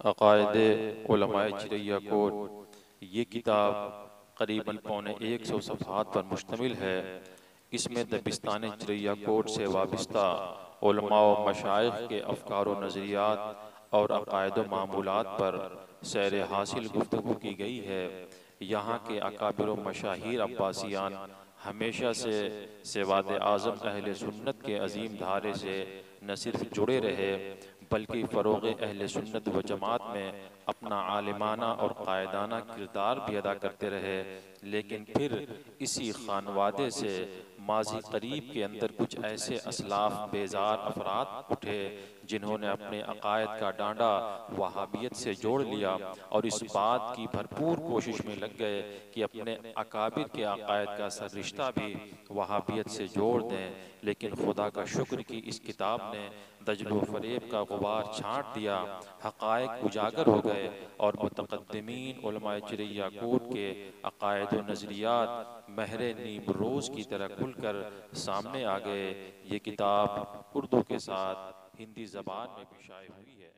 عقائد علماء چریا کوٹ۔ یہ کتاب قریباً پونے 100 صفحات پر مشتمل ہے۔ اس میں دبستان چریا کوٹ سے وابستہ علماء و مشائخ کے افکار و نظریات اور عقائد و معمولات پر سیر حاصل گفتگو کی گئی ہے۔ یہاں کے اکابر و مشاہیر عباسیان ہمیشہ سے سواد اعظم اہل سنت کے عظیم دھارے سے نہ صرف جڑے رہے بلکہ فروغ اہل سنت و جماعت میں اپنا عالمانہ اور قائدانہ کردار بھی ادا کرتے رہے، لیکن پھر اسی خانوادے سے ماضی قریب کے اندر کچھ ایسے اسلاف بیزار افراد اٹھے جنہوں نے اپنے عقائد کا ڈانڈا وہابیت سے جوڑ لیا اور اس بات کی بھرپور کوشش میں لگ گئے کہ اپنے اکابر کے عقائد کا سر رشتہ بھی وہابیت سے جوڑ دیں، لیکن خدا کا شکر کہ اس کتاب نے دجل و فریب کا غبار چھانٹ دیا، حقائق اجاگر ہو گئے اور متقدمین علماء چریا کوٹ کے عقائد و نظریات مہر نیم روز کی طرح کھل کر سامنے آ گئے۔ یہ کتاب اردو کے ساتھ ہندی زبان میں بھی شائع ہوئی ہے۔